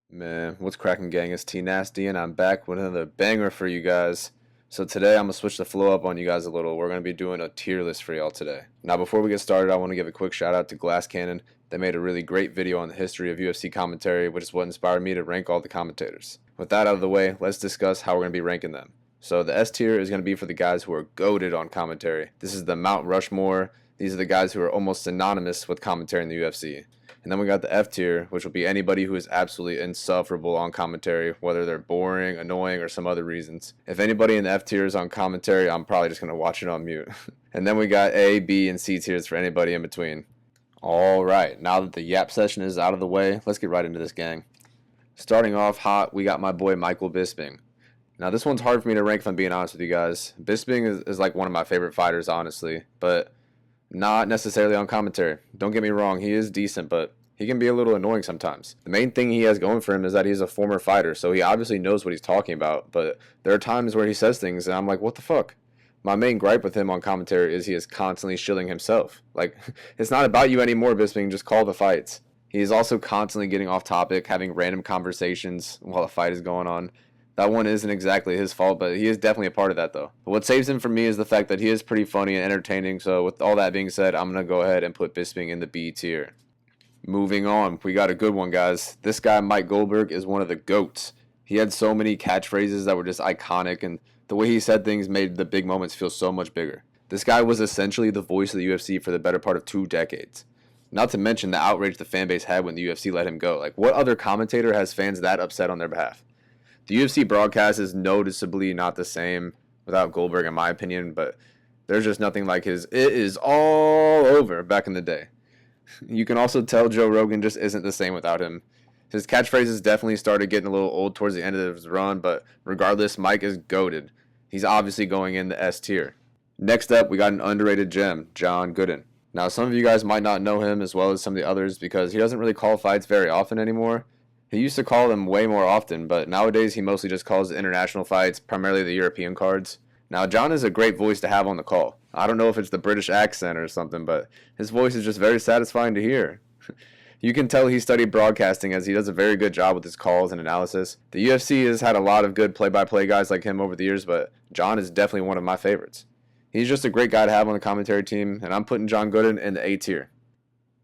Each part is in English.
Man, what's cracking, gang? It's T Nasty, and I'm back with another banger for you guys. So today I'm gonna switch the flow up on you guys a little. We're gonna be doing a tier list for y'all today. Now, before we get started, I want to give a quick shout out to Glass Cannon. They made a really great video on the history of UFC commentary, which is what inspired me to rank all the commentators. With that out of the way, let's discuss how we're gonna be ranking them. So the S tier is gonna be for the guys who are goated on commentary. This is the Mount Rushmore. These are the guys who are almost synonymous with commentary in the UFC. And then we got the F tier, which will be anybody who is absolutely insufferable on commentary, whether they're boring, annoying, or some other reasons. If anybody in the F tier is on commentary, I'm probably just going to watch it on mute. And then we got A, B, and C tiers for anybody in between. Alright, now that the yap session is out of the way, let's get right into this, gang. Starting off hot, we got my boy Michael Bisping. Now this one's hard for me to rank if I'm being honest with you guys. Bisping is like one of my favorite fighters, honestly, but not necessarily on commentary. Don't get me wrong, he is decent, but he can be a little annoying sometimes. The main thing he has going for him is that he's a former fighter, so he obviously knows what he's talking about, but there are times where he says things and I'm like, what the fuck? My main gripe with him on commentary is he is constantly shilling himself. Like, it's not about you anymore, Bisping, just call the fights. He is also constantly getting off topic, having random conversations while the fight is going on. That one isn't exactly his fault, but he is definitely a part of that, though. But what saves him for me is the fact that he is pretty funny and entertaining, so with all that being said, I'm going to go ahead and put Bisping in the B tier. Moving on, we got a good one, guys. This guy, Mike Goldberg, is one of the GOATs. He had so many catchphrases that were just iconic, and the way he said things made the big moments feel so much bigger. This guy was essentially the voice of the UFC for the better part of 2 decades. Not to mention the outrage the fan base had when the UFC let him go. Like, what other commentator has fans that upset on their behalf? The UFC broadcast is noticeably not the same without Goldberg, in my opinion, but there's just nothing like his "it is all over" back in the day. You can also tell Joe Rogan just isn't the same without him. His catchphrases definitely started getting a little old towards the end of his run, but regardless, Mike is goated. He's obviously going in the S tier. Next up, we got an underrated gem, Jon Gooden. Now, some of you guys might not know him as well as some of the others because he doesn't really call fights very often anymore. He used to call them way more often, but nowadays he mostly just calls the international fights, primarily the European cards. Now, Jon is a great voice to have on the call. I don't know if it's the British accent or something, but his voice is just very satisfying to hear. You can tell he studied broadcasting as he does a very good job with his calls and analysis. The UFC has had a lot of good play-by-play guys like him over the years, but Jon is definitely one of my favorites. He's just a great guy to have on the commentary team, and I'm putting Jon Gooden in the A tier.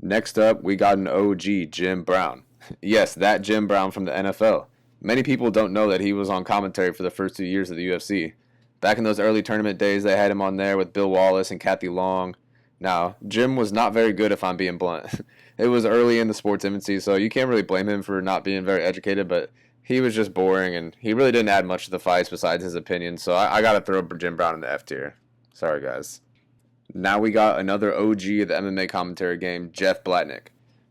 Next up, we got an OG, Jim Brown. Yes, that Jim Brown from the NFL. Many people don't know that he was on commentary for the first 2 years of the UFC. Back in those early tournament days, they had him on there with Bill Wallace and Kathy Long. Now, Jim was not very good, if I'm being blunt. It was early in the sport's infancy, so you can't really blame him for not being very educated, but he was just boring, and he really didn't add much to the fights besides his opinion, so I gotta throw Jim Brown in the F tier. Sorry, guys. Now we got another OG of the MMA commentary game, Jeff Platnik.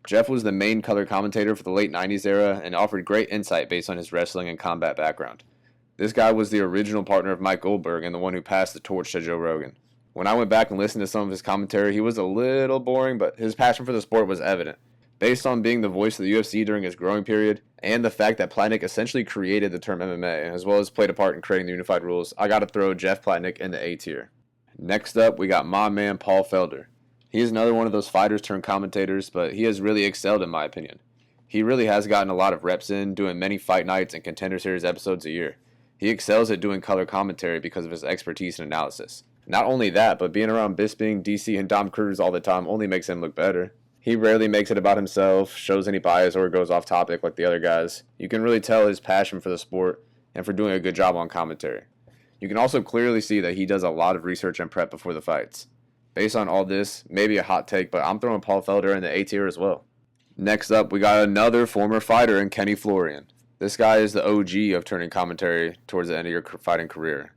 Jeff was the main color commentator for the late 90s era and offered great insight based on his wrestling and combat background. This guy was the original partner of Mike Goldberg and the one who passed the torch to Joe Rogan. When I went back and listened to some of his commentary, he was a little boring, but his passion for the sport was evident. Based on being the voice of the UFC during his growing period, and the fact that Platnik essentially created the term MMA, as well as played a part in creating the unified rules, I gotta throw Jeff Platnik in the A tier. Next up, we got my man Paul Felder. He is another one of those fighters turned commentators, but he has really excelled in my opinion. He really has gotten a lot of reps in, doing many fight nights and contender series episodes a year. He excels at doing color commentary because of his expertise and analysis. Not only that, but being around Bisping, DC, and Dominick Cruz all the time only makes him look better. He rarely makes it about himself, shows any bias, or goes off topic like the other guys. You can really tell his passion for the sport and for doing a good job on commentary. You can also clearly see that he does a lot of research and prep before the fights. Based on all this, maybe a hot take, but I'm throwing Paul Felder in the A tier as well. Next up, we got another former fighter in Kenny Florian. This guy is the OG of turning commentary towards the end of your fighting career.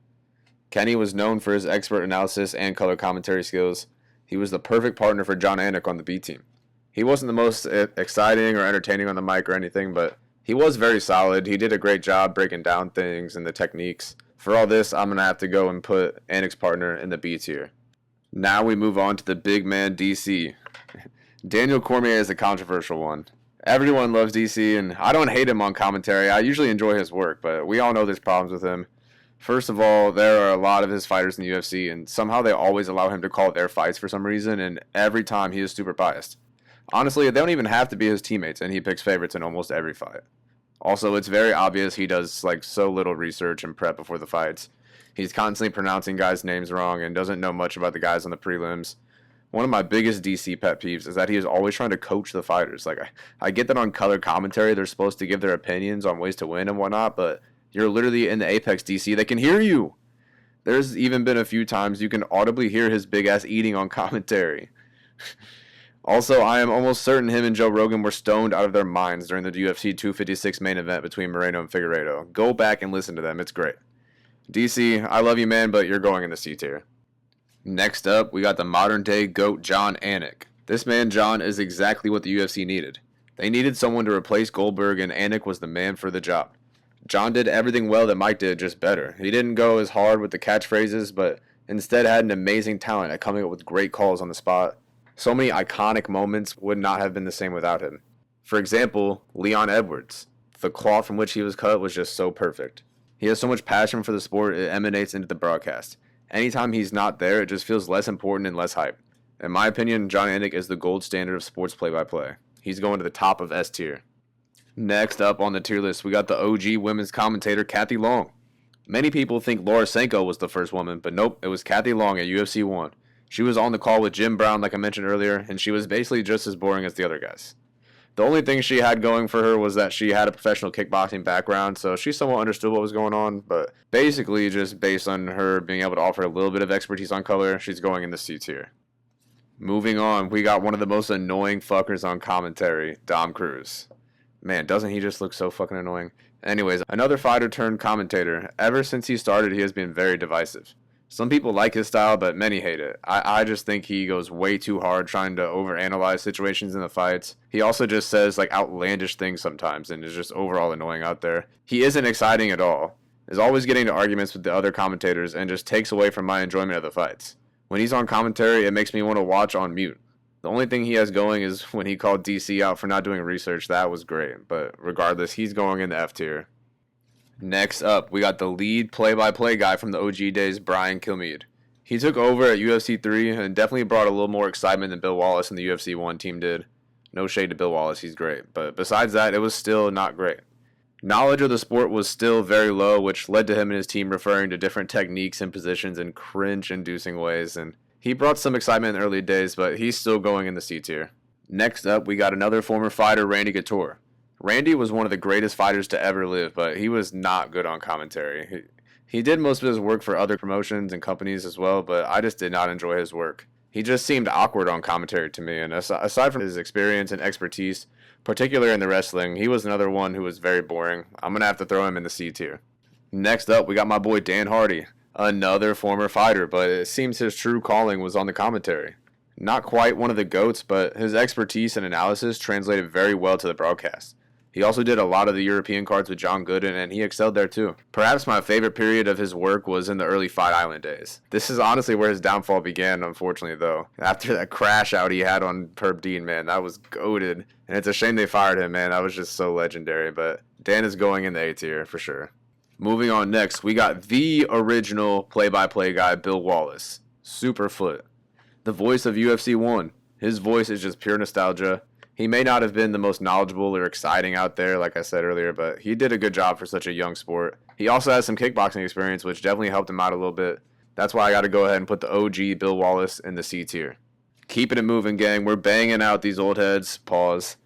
Kenny was known for his expert analysis and color commentary skills. He was the perfect partner for Jon Anik on the B team. He wasn't the most exciting or entertaining on the mic or anything, but he was very solid. He did a great job breaking down things and the techniques. For all this, I'm going to have to go and put Anik's partner in the B tier. Now we move on to the big man DC. Daniel Cormier is a controversial one. Everyone loves DC, and I don't hate him on commentary. I usually enjoy his work, but we all know there's problems with him. First of all, there are a lot of his fighters in the UFC, and somehow they always allow him to call their fights for some reason, and every time he is super biased. Honestly, they don't even have to be his teammates, and he picks favorites in almost every fight. Also, it's very obvious he does like so little research and prep before the fights. He's constantly pronouncing guys' names wrong and doesn't know much about the guys on the prelims. One of my biggest DC pet peeves is that he is always trying to coach the fighters. Like, I get that on color commentary, they're supposed to give their opinions on ways to win and whatnot, but you're literally in the Apex, DC. They can hear you. There's even been a few times you can audibly hear his big ass eating on commentary. Also, I am almost certain him and Joe Rogan were stoned out of their minds during the UFC 256 main event between Moreno and Figueiredo. Go back and listen to them. It's great. DC, I love you, man, but you're going in the C tier. Next up, we got the modern-day GOAT Jon Anik. This man, Jon, is exactly what the UFC needed. They needed someone to replace Goldberg, and Anik was the man for the job. Jon did everything well that Mike did, just better. He didn't go as hard with the catchphrases, but instead had an amazing talent at coming up with great calls on the spot. So many iconic moments would not have been the same without him. For example, Leon Edwards. The cloth from which he was cut was just so perfect. He has so much passion for the sport, it emanates into the broadcast. Anytime he's not there, it just feels less important and less hype. In my opinion, Jon Anik is the gold standard of sports play-by-play. He's going to the top of S tier. Next up on the tier list, we got the OG women's commentator, Kathy Long. Many people think Laura Senko was the first woman, but nope, it was Kathy Long at UFC 1. She was on the call with Jim Brown, like I mentioned earlier, and she was basically just as boring as the other guys. The only thing she had going for her was that she had a professional kickboxing background, so she somewhat understood what was going on, but basically just based on her being able to offer a little bit of expertise on color, she's going in the C tier. Moving on, we got one of the most annoying fuckers on commentary, Dom Cruz. Man, doesn't he just look so fucking annoying? Anyways, another fighter turned commentator. Ever since he started, he has been very divisive. Some people like his style, but many hate it. I just think he goes way too hard trying to overanalyze situations in the fights. He also just says like outlandish things sometimes and is just overall annoying out there. He isn't exciting at all. Is always getting into arguments with the other commentators and just takes away from my enjoyment of the fights. When he's on commentary, it makes me want to watch on mute. The only thing he has going is when he called DC out for not doing research. That was great, but regardless, he's going in the F tier. Next up, we got the lead play-by-play guy from the OG days, Brian Kilmeade. He took over at UFC 3 and definitely brought a little more excitement than Bill Wallace and the UFC 1 team did. No shade to Bill Wallace, he's great, but besides that, it was still not great. Knowledge of the sport was still very low, which led to him and his team referring to different techniques and positions in cringe-inducing ways, and he brought some excitement in the early days, but he's still going in the C tier. Next up, we got another former fighter, Randy Couture. Randy was one of the greatest fighters to ever live, but he was not good on commentary. He did most of his work for other promotions and companies as well, but I just did not enjoy his work. He just seemed awkward on commentary to me, and aside from his experience and expertise, particularly in the wrestling, he was another one who was very boring. I'm going to have to throw him in the C tier. Next up, we got my boy Dan Hardy, another former fighter, but it seems his true calling was on the commentary. Not quite one of the GOATs, but his expertise and analysis translated very well to the broadcast. He also did a lot of the European cards with John Gooden, and he excelled there too. Perhaps my favorite period of his work was in the early Fight Island days. This is honestly where his downfall began, unfortunately, though. After that crash out he had on Perp Dean, man, that was goated. And it's a shame they fired him, man. That was just so legendary. But Dan is going in the A tier, for sure. Moving on next, we got the original play-by-play guy, Bill Wallace. Superfoot. The voice of UFC 1. His voice is just pure nostalgia. He may not have been the most knowledgeable or exciting out there, like I said earlier, but he did a good job for such a young sport. He also has some kickboxing experience, which definitely helped him out a little bit. That's why I got to go ahead and put the OG Bill Wallace in the C tier. Keeping it moving, gang. We're banging out these old heads. Pause.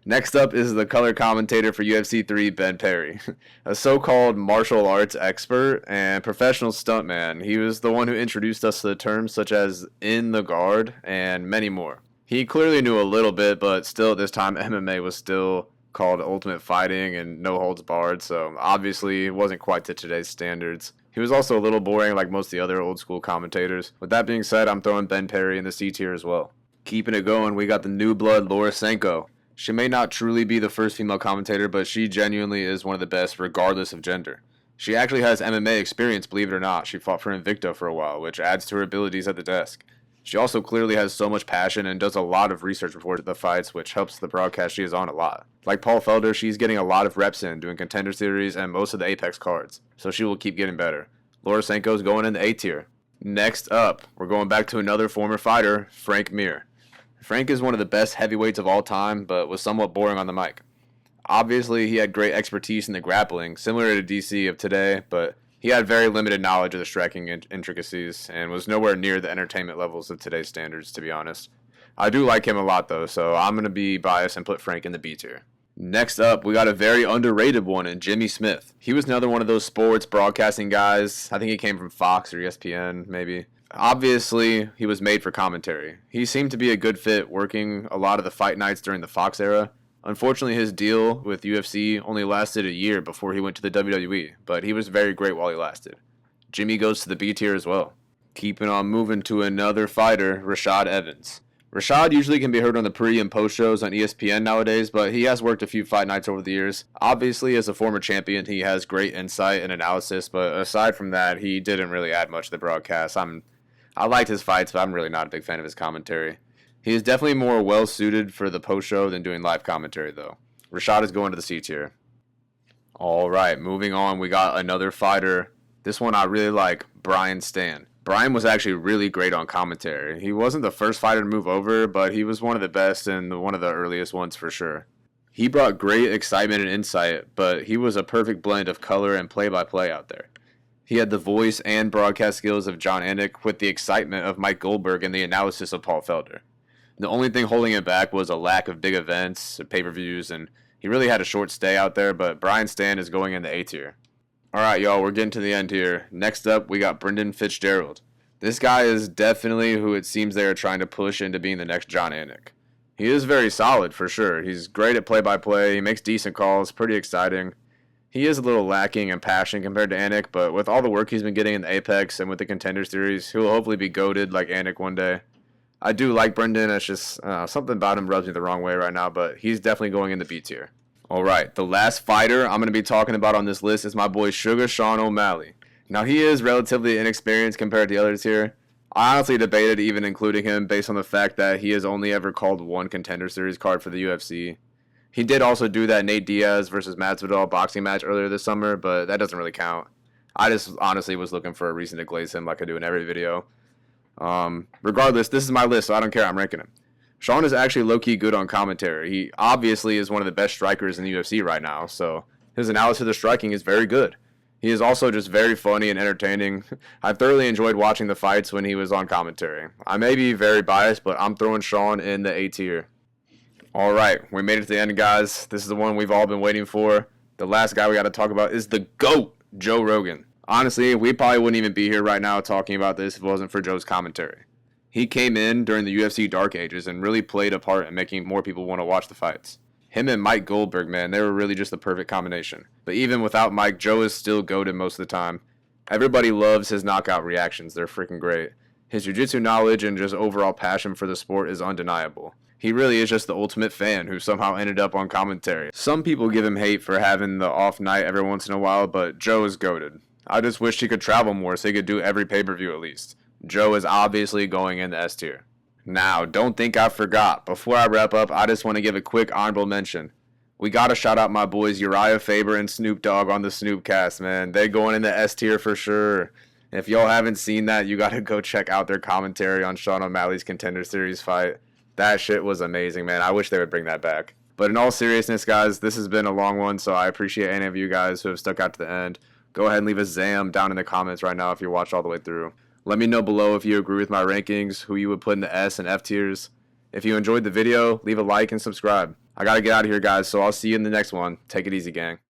Next up is the color commentator for UFC 3, Ben Perry. A so-called martial arts expert and professional stuntman. He was the one who introduced us to the terms such as in the guard and many more. He clearly knew a little bit, but still at this time MMA was still called Ultimate Fighting and no holds barred, so obviously it wasn't quite to today's standards. He was also a little boring like most of the other old school commentators. With that being said, I'm throwing Ben Perry in the C tier as well. Keeping it going, we got the new blood Laura Senko. She may not truly be the first female commentator, but she genuinely is one of the best regardless of gender. She actually has MMA experience, believe it or not. She fought for Invicta for a while, which adds to her abilities at the desk. She also clearly has so much passion and does a lot of research before the fights, which helps the broadcast she is on a lot. Like Paul Felder, she's getting a lot of reps in, doing Contender Series and most of the Apex cards, so she will keep getting better. Laura Senko's going in the A tier. Next up, we're going back to another former fighter, Frank Mir. Frank is one of the best heavyweights of all time, but was somewhat boring on the mic. Obviously, he had great expertise in the grappling, similar to DC of today, but he had very limited knowledge of the striking intricacies and was nowhere near the entertainment levels of today's standards, to be honest. I do like him a lot, though, so I'm going to be biased and put Frank in the B tier. Next up, we got a very underrated one in Jimmy Smith. He was another one of those sports broadcasting guys. I think he came from Fox or ESPN, maybe. Obviously, he was made for commentary. He seemed to be a good fit working a lot of the fight nights during the Fox era. Unfortunately, his deal with UFC only lasted a year before he went to the WWE, but he was very great while he lasted. Jimmy goes to the B tier as well. Keeping on moving to another fighter, Rashad Evans. Rashad usually can be heard on the pre and post shows on ESPN nowadays, but he has worked a few fight nights over the years. Obviously, as a former champion, he has great insight and analysis, but aside from that, he didn't really add much to the broadcast. I liked his fights, but I'm really not a big fan of his commentary. He is definitely more well-suited for the post-show than doing live commentary, though. Rashad is going to the C tier. All right, moving on, we got another fighter. This one I really like, Stann. Bryan was actually really great on commentary. He wasn't the first fighter to move over, but he was one of the best and one of the earliest ones for sure. He brought great excitement and insight, but he was a perfect blend of color and play-by-play out there. He had the voice and broadcast skills of Jon Anik with the excitement of Mike Goldberg and the analysis of Paul Felder. The only thing holding him back was a lack of big events, pay-per-views, and he really had a short stay out there, but Stann is going in the A tier. Alright, y'all, we're getting to the end here. Next up, we got Bryan Fitzgerald. This guy is definitely who it seems they are trying to push into being the next Jon Anik. He is very solid, for sure. He's great at play-by-play, he makes decent calls, pretty exciting. He is a little lacking in passion compared to Anik, but with all the work he's been getting in the Apex and with the Contender Series, he'll hopefully be goated like Anik one day. I do like Bryan. It's just something about him rubs me the wrong way right now, but he's definitely going in the B tier. All right, the last fighter I'm going to be talking about on this list is my boy Sugar Sean O'Malley. Now, he is relatively inexperienced compared to the others here. I honestly debated even including him based on the fact that he has only ever called one Contender Series card for the UFC. He did also do that Nate Diaz versus Masvidal boxing match earlier this summer, but that doesn't really count. I just honestly was looking for a reason to glaze him like I do in every video. Regardless, this is my list, so I don't care. I'm ranking him. Sean is actually low-key good on commentary. He obviously is one of the best strikers in the UFC right now, so his analysis of the striking is very good. He is also just very funny and entertaining. I thoroughly enjoyed watching the fights when he was on commentary. I may be very biased, but I'm throwing Sean in the A tier. All right, we made it to the end, guys. This is the one we've all been waiting for. The last guy we got to talk about is the GOAT, Joe Rogan. Honestly, we probably wouldn't even be here right now talking about this if it wasn't for Joe's commentary. He came in during the UFC Dark Ages and really played a part in making more people want to watch the fights. Him and Mike Goldberg, man, they were really just the perfect combination. But even without Mike, Joe is still goated most of the time. Everybody loves his knockout reactions. They're freaking great. His jiu-jitsu knowledge and just overall passion for the sport is undeniable. He really is just the ultimate fan who somehow ended up on commentary. Some people give him hate for having the off night every once in a while, but Joe is goated. I just wish he could travel more so he could do every pay-per-view at least. Joe is obviously going in the S tier. Now, don't think I forgot. Before I wrap up, I just want to give a quick honorable mention. We gotta shout out my boys Uriah Faber and Snoop Dogg on the Snoopcast, man. They going in the S tier for sure. If y'all haven't seen that, you gotta go check out their commentary on Sean O'Malley's Contender Series fight. That shit was amazing, man. I wish they would bring that back. But in all seriousness, guys, this has been a long one, so I appreciate any of you guys who have stuck out to the end. Go ahead and leave a zam down in the comments right now if you watched all the way through. Let me know below if you agree with my rankings, who you would put in the S and F tiers. If you enjoyed the video, leave a like and subscribe. I gotta get out of here, guys, so I'll see you in the next one. Take it easy, gang.